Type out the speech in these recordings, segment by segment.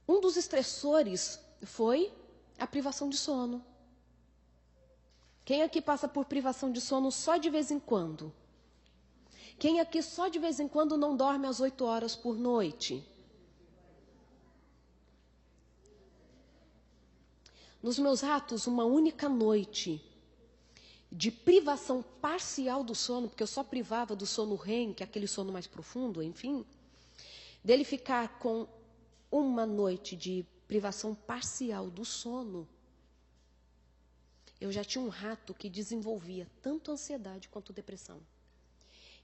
Um dos estressores foi a privação de sono. Quem aqui passa por privação de sono só de vez em quando? Quem aqui só de vez em quando não dorme às 8 horas por noite? Nos meus atos, uma única noite de privação parcial do sono, porque eu só privava do sono REM, que é aquele sono mais profundo, enfim, dele ficar com uma noite de privação parcial do sono, eu já tinha um rato que desenvolvia tanto ansiedade quanto depressão.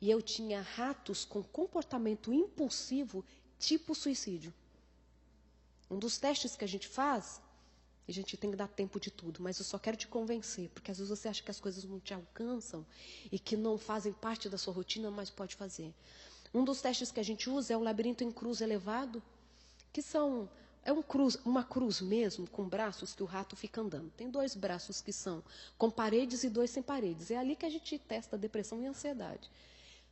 E eu tinha ratos com comportamento impulsivo, tipo suicídio. Um dos testes que a gente faz, a gente tem que dar tempo de tudo, mas eu só quero te convencer, porque às vezes você acha que as coisas não te alcançam e que não fazem parte da sua rotina, mas pode fazer. Um dos testes que a gente usa é o labirinto em cruz elevado, que uma cruz mesmo, com braços que o rato fica andando. Tem 2 braços que são com paredes e 2 sem paredes. É ali que a gente testa depressão e ansiedade.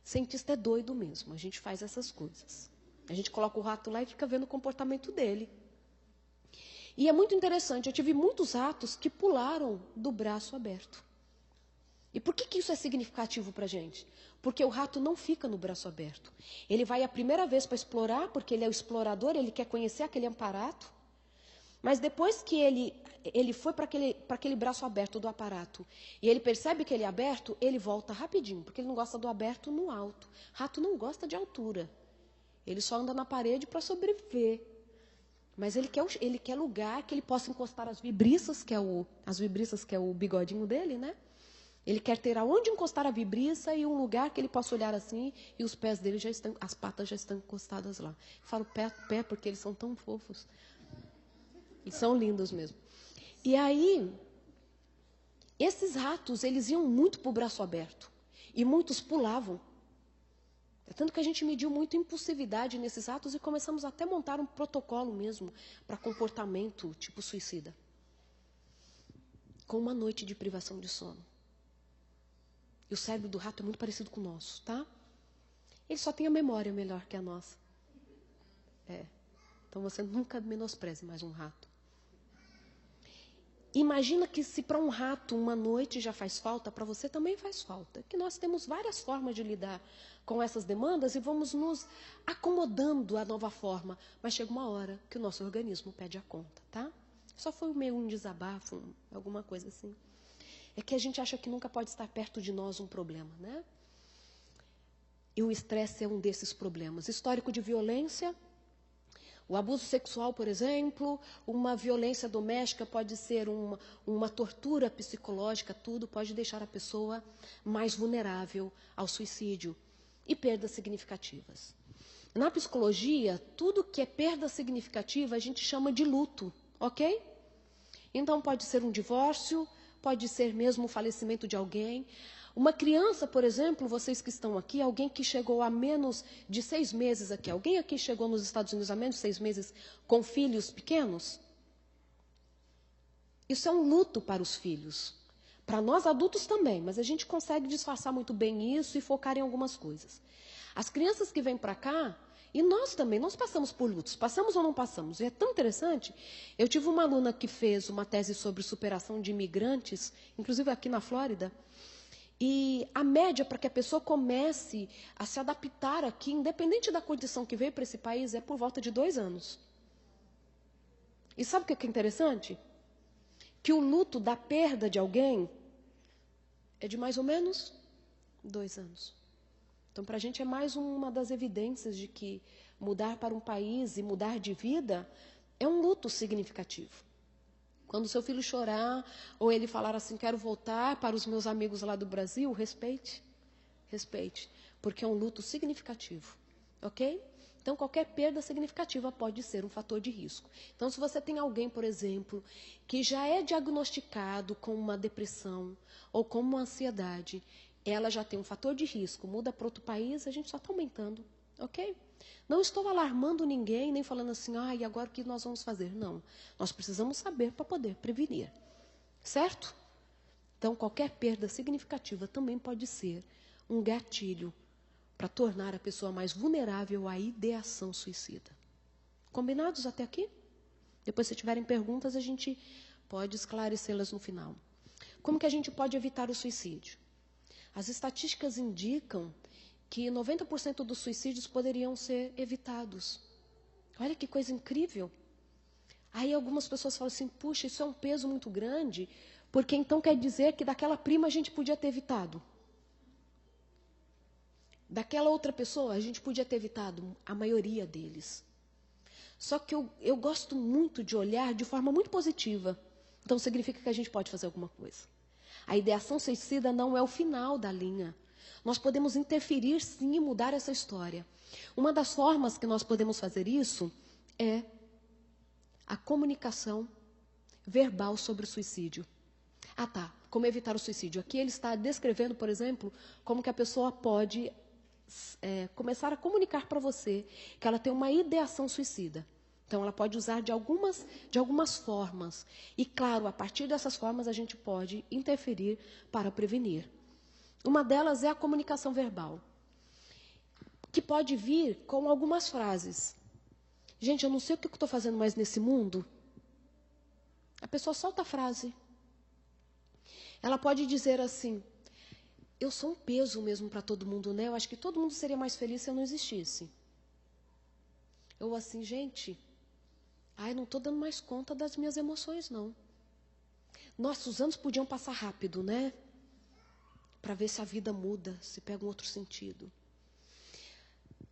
Cientista é doido mesmo, a gente faz essas coisas. A gente coloca o rato lá e fica vendo o comportamento dele. E é muito interessante, eu tive muitos ratos que pularam do braço aberto. E por que isso é significativo para a gente? Porque o rato não fica no braço aberto. Ele vai a primeira vez para explorar, porque ele é o explorador, ele quer conhecer aquele aparato. Mas depois que ele foi para aquele braço aberto do aparato, e ele percebe que ele é aberto, ele volta rapidinho, porque ele não gosta do aberto no alto. Rato não gosta de altura. Ele só anda na parede para sobreviver. Mas ele quer lugar que ele possa encostar as vibriças, que é o bigodinho dele, né? Ele quer ter aonde encostar a vibriça e um lugar que ele possa olhar assim e os pés dele as patas já estão encostadas lá. Eu falo pé porque eles são tão fofos. E são lindos mesmo. E aí, esses ratos, eles iam muito para o braço aberto. E muitos pulavam. Tanto que a gente mediu muito impulsividade nesses ratos e começamos até a montar um protocolo mesmo para comportamento tipo suicida. Com uma noite de privação de sono. E o cérebro do rato é muito parecido com o nosso, tá? Ele só tem a memória melhor que a nossa. Então você nunca menospreze mais um rato. Imagina que se para um rato uma noite já faz falta, para você também faz falta. Que nós temos várias formas de lidar com essas demandas e vamos nos acomodando à nova forma. Mas chega uma hora que o nosso organismo pede a conta, tá? Só foi meio um desabafo, alguma coisa assim. É que a gente acha que nunca pode estar perto de nós um problema, né? E o estresse é um desses problemas. Histórico de violência, o abuso sexual, por exemplo, uma violência doméstica pode ser uma tortura psicológica, tudo pode deixar a pessoa mais vulnerável ao suicídio. E perdas significativas. Na psicologia, tudo que é perda significativa a gente chama de luto, ok? Então pode ser um divórcio, pode ser mesmo o falecimento de alguém. Uma criança, por exemplo, vocês que estão aqui, alguém que chegou a menos de 6 meses aqui. Alguém aqui chegou nos Estados Unidos a menos de 6 meses com filhos pequenos? Isso é um luto para os filhos. Para nós adultos também, mas a gente consegue disfarçar muito bem isso e focar em algumas coisas. As crianças que vêm para cá, e nós também, nós passamos por lutos. Passamos ou não passamos? E é tão interessante. Eu tive uma aluna que fez uma tese sobre superação de imigrantes, inclusive aqui na Flórida. E a média para que a pessoa comece a se adaptar aqui, independente da condição que veio para esse país, é por volta de 2 anos. E sabe o que é interessante? Que o luto da perda de alguém é de mais ou menos 2 anos. Então, para a gente é mais uma das evidências de que mudar para um país e mudar de vida é um luto significativo. Quando seu filho chorar, ou ele falar assim, quero voltar para os meus amigos lá do Brasil, respeite. Respeite, porque é um luto significativo, ok? Então, qualquer perda significativa pode ser um fator de risco. Então, se você tem alguém, por exemplo, que já é diagnosticado com uma depressão ou com uma ansiedade, ela já tem um fator de risco, muda para outro país, a gente só está aumentando, ok? Não estou alarmando ninguém, nem falando assim, e agora o que nós vamos fazer? Não, nós precisamos saber para poder prevenir, certo? Então, qualquer perda significativa também pode ser um gatilho para tornar a pessoa mais vulnerável à ideação suicida. Combinados até aqui? Depois, se tiverem perguntas, a gente pode esclarecê-las no final. Como que a gente pode evitar o suicídio? As estatísticas indicam que 90% dos suicídios poderiam ser evitados. Olha que coisa incrível. Aí algumas pessoas falam assim, puxa, isso é um peso muito grande, porque então quer dizer que daquela prima a gente podia ter evitado. Daquela outra pessoa a gente podia ter evitado a maioria deles. Só que eu gosto muito de olhar de forma muito positiva. Então significa que a gente pode fazer alguma coisa. A ideação suicida não é o final da linha. Nós podemos interferir sim e mudar essa história. Uma das formas que nós podemos fazer isso é a comunicação verbal sobre o suicídio. Ah, tá. Como evitar o suicídio? Aqui ele está descrevendo, por exemplo, como que a pessoa pode começar a comunicar para você que ela tem uma ideação suicida. Então, ela pode usar de algumas formas. E, claro, a partir dessas formas, a gente pode interferir para prevenir. Uma delas é a comunicação verbal, que pode vir com algumas frases. Gente, eu não sei o que eu estou fazendo mais nesse mundo. A pessoa solta a frase. Ela pode dizer assim, eu sou um peso mesmo para todo mundo, né? Eu acho que todo mundo seria mais feliz se eu não existisse. Ou assim, gente, não estou dando mais conta das minhas emoções, não. Nossa, os anos podiam passar rápido, né? Para ver se a vida muda, se pega um outro sentido.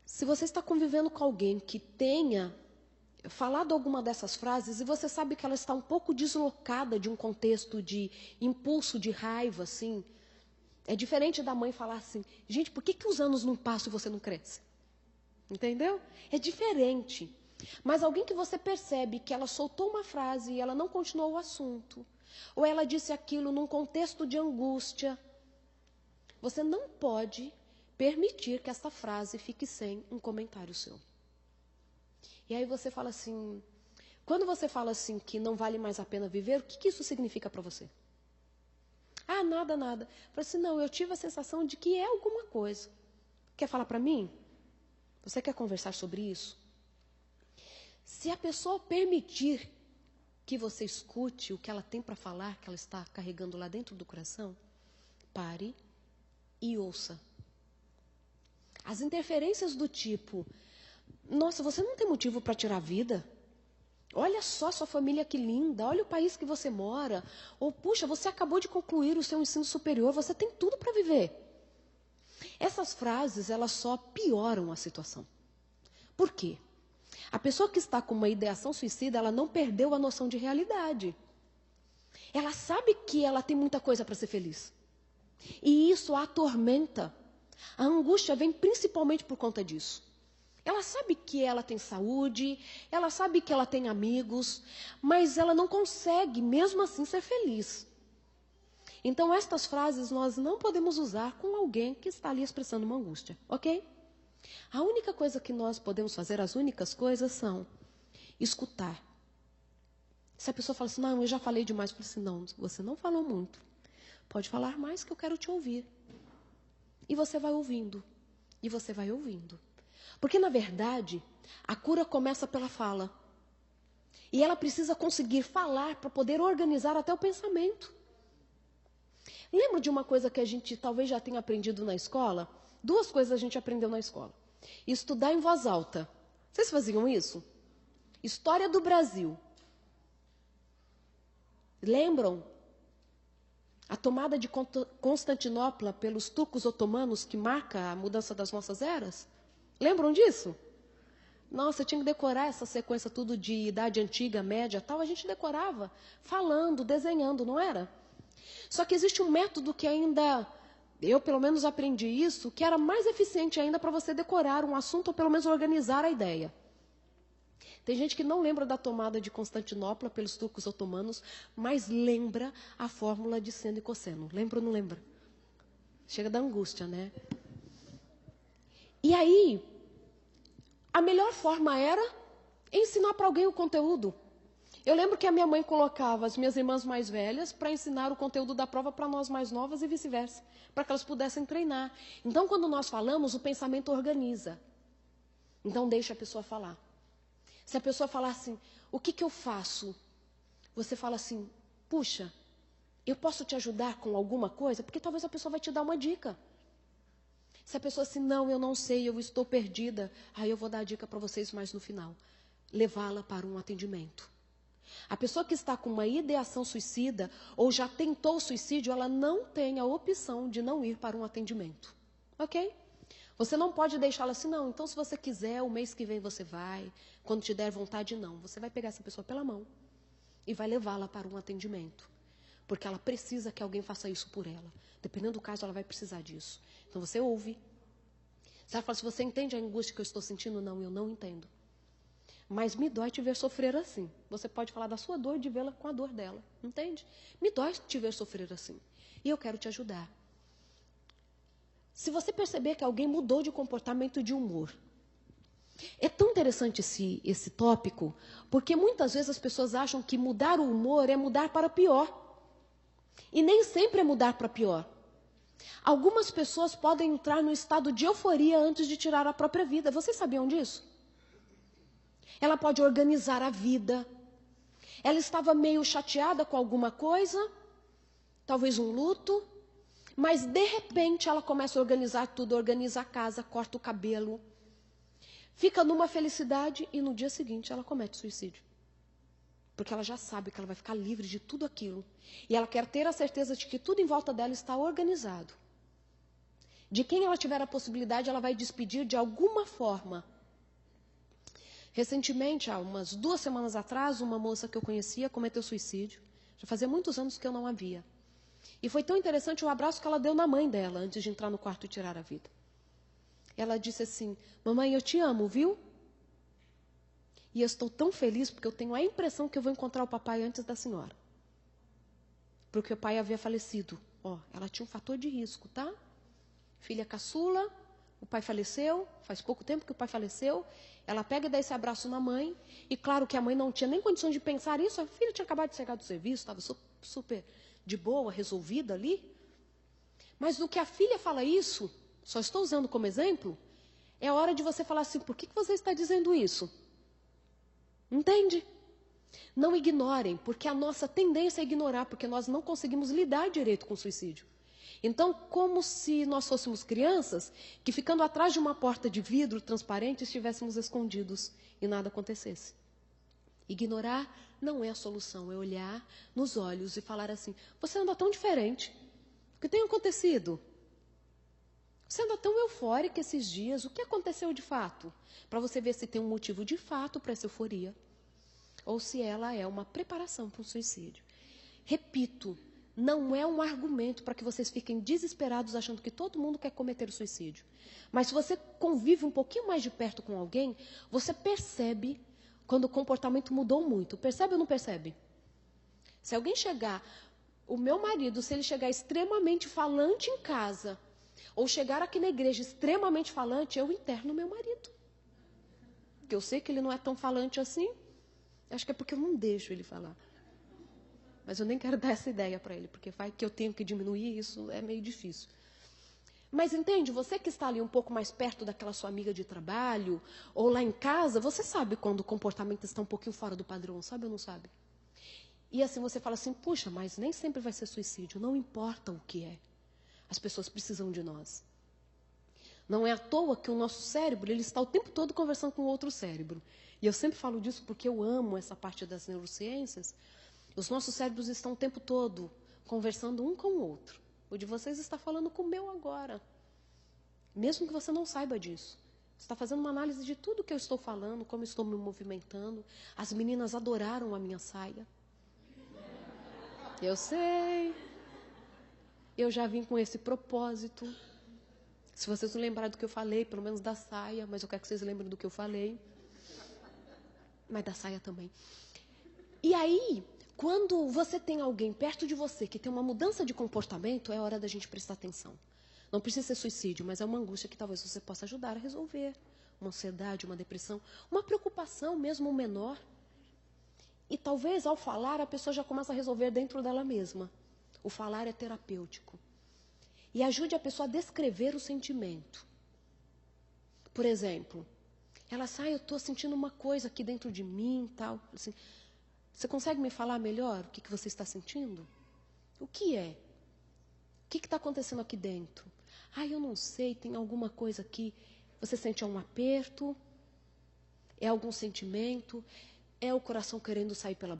Se você está convivendo com alguém que tenha falado alguma dessas frases e você sabe que ela está um pouco deslocada de um contexto de impulso, de raiva, assim, é diferente da mãe falar assim, gente, por que os anos não passam e você não cresce? Entendeu? É diferente. Mas alguém que você percebe que ela soltou uma frase e ela não continuou o assunto, ou ela disse aquilo num contexto de angústia, você não pode permitir que essa frase fique sem um comentário seu. E aí você fala assim, quando você fala assim que não vale mais a pena viver, o que isso significa para você? Ah, nada, nada. Eu falei assim, não, eu tive a sensação de que é alguma coisa. Quer falar para mim? Você quer conversar sobre isso? Se a pessoa permitir que você escute o que ela tem para falar, que ela está carregando lá dentro do coração, pare e ouça. As interferências do tipo, nossa, você não tem motivo para tirar a vida? Olha só sua família que linda, olha o país que você mora. Ou, puxa, você acabou de concluir o seu ensino superior, você tem tudo para viver. Essas frases, elas só pioram a situação. Por quê? A pessoa que está com uma ideação suicida, ela não perdeu a noção de realidade. Ela sabe que ela tem muita coisa para ser feliz. E isso a atormenta. A angústia vem principalmente por conta disso. Ela sabe que ela tem saúde, ela sabe que ela tem amigos, mas ela não consegue, mesmo assim, ser feliz. Então, estas frases nós não podemos usar com alguém que está ali expressando uma angústia, ok? A única coisa que nós podemos fazer, as únicas coisas são escutar. Se a pessoa fala assim, não, eu já falei demais, eu falo assim, não, você não falou muito. Pode falar mais que eu quero te ouvir. E você vai ouvindo, e você vai ouvindo. Porque, na verdade, a cura começa pela fala. E ela precisa conseguir falar para poder organizar até o pensamento. Lembra de uma coisa que a gente talvez já tenha aprendido na escola? Duas coisas a gente aprendeu na escola. Estudar em voz alta. Vocês faziam isso? História do Brasil. Lembram? A tomada de Constantinopla pelos turcos otomanos que marca a mudança das nossas eras? Lembram disso? Nossa, eu tinha que decorar essa sequência tudo de idade antiga, média, tal. A gente decorava, falando, desenhando, não era? Só que existe um método que ainda, eu pelo menos aprendi isso, que era mais eficiente ainda para você decorar um assunto ou pelo menos organizar a ideia. Tem gente que não lembra da tomada de Constantinopla pelos turcos otomanos, mas lembra a fórmula de seno e cosseno. Lembra ou não lembra? Chega da angústia, né? E aí, a melhor forma era ensinar para alguém o conteúdo. Eu lembro que a minha mãe colocava as minhas irmãs mais velhas para ensinar o conteúdo da prova para nós mais novas e vice-versa, para que elas pudessem treinar. Então, quando nós falamos, o pensamento organiza. Então, deixa a pessoa falar. Se a pessoa falar assim, o que eu faço? Você fala assim, puxa, eu posso te ajudar com alguma coisa? Porque talvez a pessoa vai te dar uma dica. Se a pessoa assim, não, eu não sei, eu estou perdida, aí eu vou dar a dica para vocês mais no final. Levá-la para um atendimento. A pessoa que está com uma ideação suicida ou já tentou o suicídio, ela não tem a opção de não ir para um atendimento. Ok? Você não pode deixá-la assim, não, então se você quiser, o mês que vem você vai, quando te der vontade, não. Você vai pegar essa pessoa pela mão e vai levá-la para um atendimento. Porque ela precisa que alguém faça isso por ela. Dependendo do caso, ela vai precisar disso. Então você ouve. Você fala, se você entende a angústia que eu estou sentindo, não, eu não entendo. Mas me dói te ver sofrer assim. Você pode falar da sua dor e de vê-la com a dor dela. Entende? Me dói te ver sofrer assim. E eu quero te ajudar. Se você perceber que alguém mudou de comportamento e de humor. É tão interessante esse tópico, porque muitas vezes as pessoas acham que mudar o humor é mudar para pior. E nem sempre é mudar para pior. Algumas pessoas podem entrar no estado de euforia antes de tirar a própria vida. Vocês sabiam disso? Ela pode organizar a vida. Ela estava meio chateada com alguma coisa, talvez um luto, mas de repente ela começa a organizar tudo, organiza a casa, corta o cabelo, fica numa felicidade e no dia seguinte ela comete suicídio. Porque ela já sabe que ela vai ficar livre de tudo aquilo. E ela quer ter a certeza de que tudo em volta dela está organizado. De quem ela tiver a possibilidade, ela vai despedir de alguma forma. Recentemente, há umas 2 semanas atrás, uma moça que eu conhecia cometeu suicídio. Já fazia muitos anos que eu não a via. E foi tão interessante o abraço que ela deu na mãe dela, antes de entrar no quarto e tirar a vida. Ela disse assim, mamãe, eu te amo, viu? E eu estou tão feliz porque eu tenho a impressão que eu vou encontrar o papai antes da senhora. Porque o pai havia falecido. Ela tinha um fator de risco, tá? Filha caçula, o pai faleceu, faz pouco tempo que o pai faleceu. Ela pega e dá esse abraço na mãe. E claro que a mãe não tinha nem condições de pensar isso. A filha tinha acabado de chegar do serviço, estava super de boa, resolvida ali. Mas no que a filha fala isso, só estou usando como exemplo, é a hora de você falar assim, por que você está dizendo isso? Entende? Não ignorem, porque a nossa tendência é ignorar, porque nós não conseguimos lidar direito com o suicídio. Então, como se nós fôssemos crianças, que ficando atrás de uma porta de vidro transparente, estivéssemos escondidos e nada acontecesse. Ignorar não é a solução, é olhar nos olhos e falar assim, você anda tão diferente, o que tem acontecido? Você anda tão eufórica esses dias, o que aconteceu de fato? Para você ver se tem um motivo de fato para essa euforia, ou se ela é uma preparação para um suicídio. Repito, não é um argumento para que vocês fiquem desesperados achando que todo mundo quer cometer o suicídio. Mas se você convive um pouquinho mais de perto com alguém, você percebe quando o comportamento mudou muito. Percebe ou não percebe? Se alguém chegar, o meu marido, se ele chegar extremamente falante em casa, ou chegar aqui na igreja extremamente falante, eu interno meu marido. Porque eu sei que ele não é tão falante assim. Acho que é porque eu não deixo ele falar. Mas eu nem quero dar essa ideia para ele, porque vai que eu tenho que diminuir, isso é meio difícil. Mas entende, você que está ali um pouco mais perto daquela sua amiga de trabalho, ou lá em casa, você sabe quando o comportamento está um pouquinho fora do padrão, sabe ou não sabe? E assim você fala assim, puxa, mas nem sempre vai ser suicídio, não importa o que é. As pessoas precisam de nós. Não é à toa que o nosso cérebro, ele está o tempo todo conversando com o outro cérebro. E eu sempre falo disso porque eu amo essa parte das neurociências. Os nossos cérebros estão o tempo todo conversando um com o outro. O de vocês está falando com o meu agora. Mesmo que você não saiba disso. Você está fazendo uma análise de tudo que eu estou falando, como estou me movimentando. As meninas adoraram a minha saia. Eu sei. Eu já vim com esse propósito. Se vocês não lembrarem do que eu falei, pelo menos da saia, mas eu quero que vocês lembrem do que eu falei. Mas da saia também. E aí, quando você tem alguém perto de você que tem uma mudança de comportamento, é hora da gente prestar atenção. Não precisa ser suicídio, mas é uma angústia que talvez você possa ajudar a resolver. Uma ansiedade, uma depressão, uma preocupação mesmo menor. E talvez ao falar a pessoa já começa a resolver dentro dela mesma. O falar é terapêutico. E ajude a pessoa a descrever o sentimento. Por exemplo, Ela sai, eu estou sentindo uma coisa aqui dentro de mim, tal. Assim, você consegue me falar melhor o que você está sentindo? O que é? O que está acontecendo aqui dentro? Eu não sei, tem alguma coisa aqui. Você sente um aperto? É algum sentimento? É o coração querendo sair pela